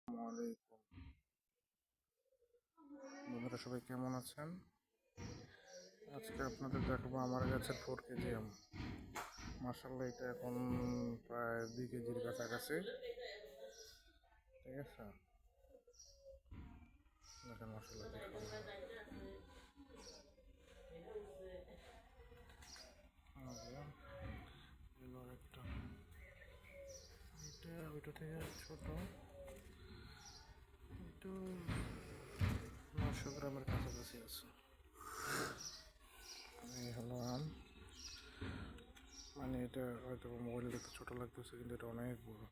আসসালামাইকুম বন্ধুরা, সবাই কেমন আছেন? আজকে আপনাদের দেখাবো আমার গাছের 4 কেজি আম। মাসাল্লাহ, এটা এখন প্রায় 2 কেজির কাছাকাছি। ঠিক আছে, দেখেন মাসাল্লাহ কি সুন্দর। একটা এটা ওইটা থেকে ছোট, একটু 900 গ্রামের কাছাকাছি আছে। এই হলো আম। মানে এটা হয়তো মোবাইলে দেখতে ছোট লাগতেছে, কিন্তু এটা অনেক বড়।